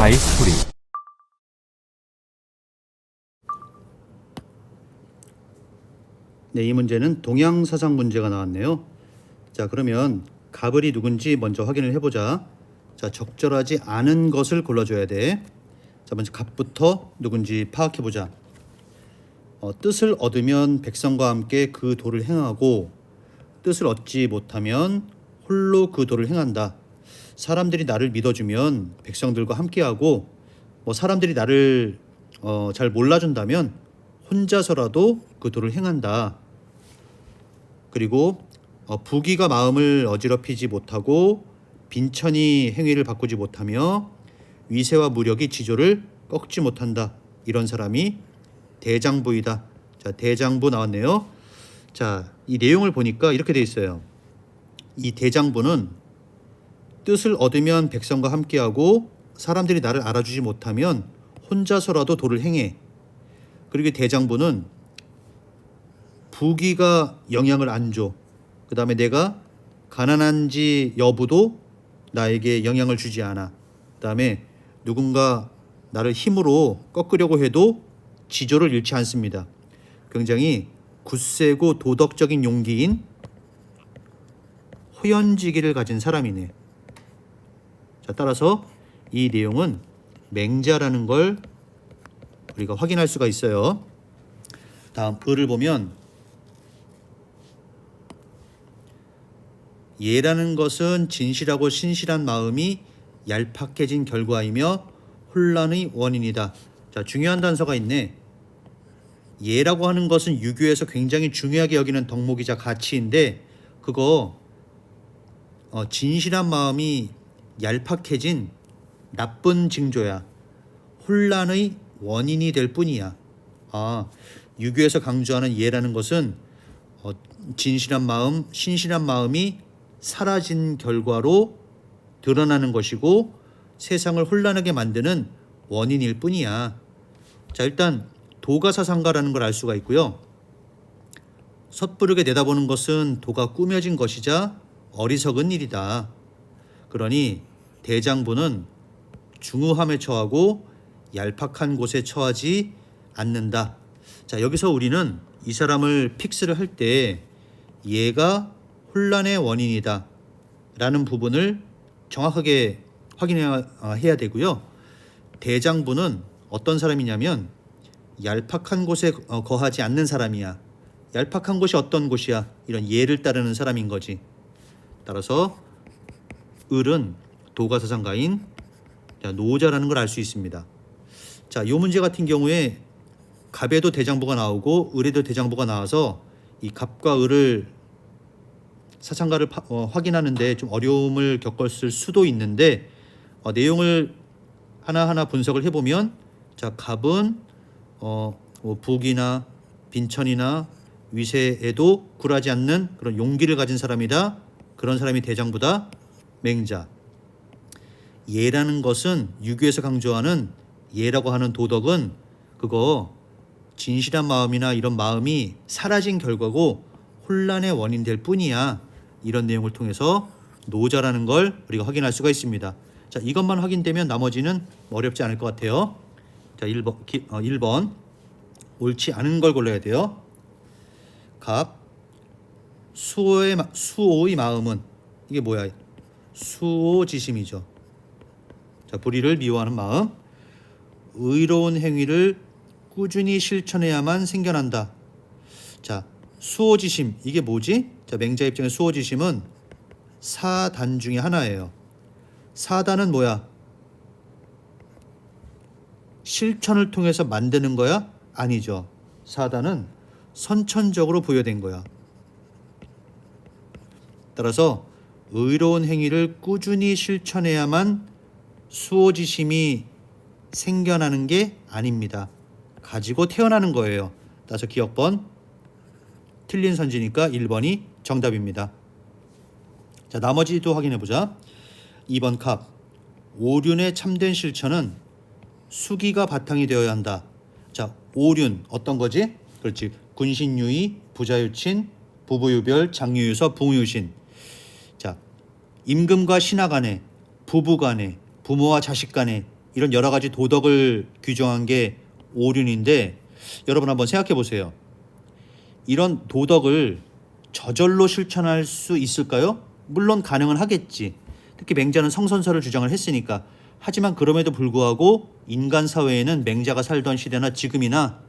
다이스토리. 네, 이 문제는 동양사상 문제가 나왔네요. 자, 그러면 가벌이 누군지 먼저 확인을 해보자. 자, 적절하지 않은 것을 골라줘야 돼. 자, 먼저 갑부터 누군지 파악해보자. 뜻을 얻으면 백성과 함께 그 도를 행하고 뜻을 얻지 못하면 홀로 그 도를 행한다. 사람들이 나를 믿어주면 백성들과 함께하고 사람들이 나를 잘 몰라준다면 혼자서라도 그 도를 행한다. 그리고 부귀가 마음을 어지럽히지 못하고 빈천이 행위를 바꾸지 못하며 위세와 무력이 지조를 꺾지 못한다. 이런 사람이 대장부이다. 자, 대장부 나왔네요. 자, 이 내용을 보니까 이렇게 돼 있어요. 이 대장부는 뜻을 얻으면 백성과 함께하고 사람들이 나를 알아주지 못하면 혼자서라도 도를 행해. 그리고 대장부는 부귀가 영향을 안 줘. 그 다음에 내가 가난한지 여부도 나에게 영향을 주지 않아. 그 다음에 누군가 나를 힘으로 꺾으려고 해도 지조를 잃지 않습니다. 굉장히 굳세고 도덕적인 용기인 호연지기를 가진 사람이네. 자, 따라서 이 내용은 맹자라는 걸 우리가 확인할 수가 있어요. 다음 을을 보면 예라는 것은 진실하고 신실한 마음이 얄팍해진 결과이며 혼란의 원인이다. 자, 중요한 단서가 있네. 예라고 하는 것은 유교에서 굉장히 중요하게 여기는 덕목이자 가치인데 그거 진실한 마음이 얄팍해진 나쁜 징조야. 혼란의 원인이 될 뿐이야. 유교에서 강조하는 예라는 것은 진실한 마음, 신실한 마음이 사라진 결과로 드러나는 것이고 세상을 혼란하게 만드는 원인일 뿐이야. 자, 일단 도가사상가라는 걸 알 수가 있고요. 섣부르게 내다보는 것은 도가 꾸며진 것이자 어리석은 일이다. 그러니 대장부는 중후함에 처하고 얄팍한 곳에 처하지 않는다. 자, 여기서 우리는 이 사람을 픽스를 할 때 얘가 혼란의 원인이다 라는 부분을 정확하게 확인해야 되고요. 대장부는 어떤 사람이냐면 얄팍한 곳에 거하지 않는 사람이야. 얄팍한 곳이 어떤 곳이야? 이런 예를 따르는 사람인 거지. 따라서 을은 도가사상가인 노자라는 걸 알 수 있습니다. 자, 이 문제 같은 경우에 갑에도 대장부가 나오고 을에도 대장부가 나와서 이 갑과 을을 사상가를 확인하는데 좀 어려움을 겪었을 수도 있는데 내용을 하나하나 분석을 해보면 자, 갑은 부귀나 빈천이나 위세에도 굴하지 않는 그런 용기를 가진 사람이다. 그런 사람이 대장부다. 맹자. 예라는 것은 유교에서 강조하는 예라고 하는 도덕은 그거 진실한 마음이나 이런 마음이 사라진 결과고 혼란의 원인 될 뿐이야. 이런 내용을 통해서 노자라는 걸 우리가 확인할 수가 있습니다. 자, 이것만 확인되면 나머지는 어렵지 않을 것 같아요. 자, 1번 옳지 않은 걸 골라야 돼요. 갑 수오의 마음은 이게 뭐야? 수오지심이죠. 자, 불의를 미워하는 마음. 의로운 행위를 꾸준히 실천해야만 생겨난다. 자, 수오지심 이게 뭐지? 자, 맹자 입장의 수오지심은 사단 중에 하나예요. 사단은 뭐야? 실천을 통해서 만드는 거야? 아니죠. 사단은 선천적으로 부여된 거야. 따라서 의로운 행위를 꾸준히 실천해야만 수오지심이 생겨나는 게 아닙니다. 가지고 태어나는 거예요. 따라서 기억번 틀린 선지니까 1번이 정답입니다. 자, 나머지도 확인해 보자. 2번 갑 오륜의 참된 실천은 수기가 바탕이 되어야 한다. 자, 오륜 어떤 거지? 그렇지. 군신유의, 부자유친, 부부유별, 장유유서, 붕유신. 자, 임금과 신하 간에, 부부 간에, 부모와 자식 간에 이런 여러 가지 도덕을 규정한 게 오륜인데 여러분 한번 생각해 보세요. 이런 도덕을 저절로 실천할 수 있을까요? 물론 가능은 하겠지. 특히 맹자는 성선설을 주장을 했으니까. 하지만 그럼에도 불구하고 인간 사회에는 맹자가 살던 시대나 지금이나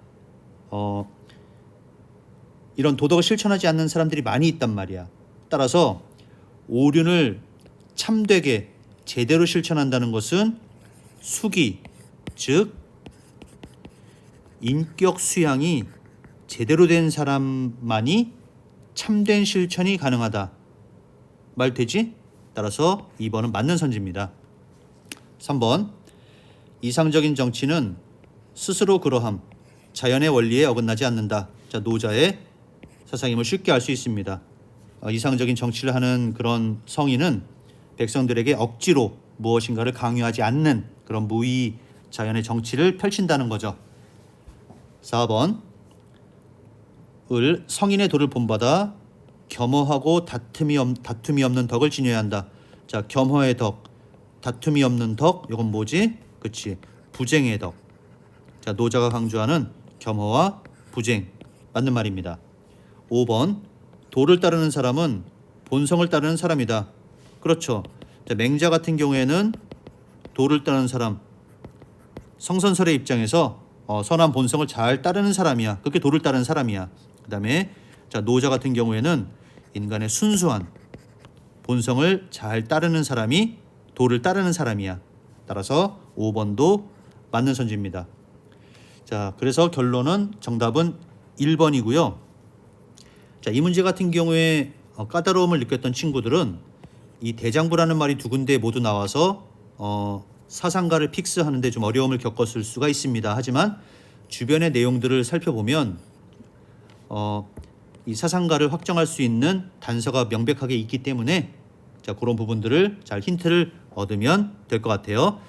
이런 도덕을 실천하지 않는 사람들이 많이 있단 말이야. 따라서 오륜을 참되게 제대로 실천한다는 것은 수기, 즉 인격 수양이 제대로 된 사람만이 참된 실천이 가능하다. 말 되지? 따라서 2번은 맞는 선지입니다. 3번 이상적인 정치는 스스로 그러함, 자연의 원리에 어긋나지 않는다. 자, 노자의 사상임을 쉽게 알 수 있습니다. 이상적인 정치를 하는 그런 성인은 백성들에게 억지로 무엇인가를 강요하지 않는 그런 무의 자연의 정치를 펼친다는 거죠. 4번 을 성인의 도를 본받아 겸허하고 다툼이 없는 덕을 지녀야 한다. 자, 겸허의 덕, 다툼이 없는 덕, 이건 뭐지? 그치, 부쟁의 덕. 자, 노자가 강조하는 겸허와 부쟁, 맞는 말입니다. 5번 도를 따르는 사람은 본성을 따르는 사람이다. 그렇죠. 자, 맹자 같은 경우에는 도를 따르는 사람, 성선설의 입장에서 선한 본성을 잘 따르는 사람이야. 그렇게 도를 따르는 사람이야. 그 다음에 자, 노자 같은 경우에는 인간의 순수한 본성을 잘 따르는 사람이 도를 따르는 사람이야. 따라서 5번도 맞는 선지입니다. 자, 그래서 결론은 정답은 1번이고요. 자, 이 문제 같은 경우에 까다로움을 느꼈던 친구들은 이 대장부라는 말이 두 군데 모두 나와서 사상가를 픽스하는데 좀 어려움을 겪었을 수가 있습니다. 하지만 주변의 내용들을 살펴보면 이 사상가를 확정할 수 있는 단서가 명백하게 있기 때문에 자, 그런 부분들을 잘 힌트를 얻으면 될 것 같아요.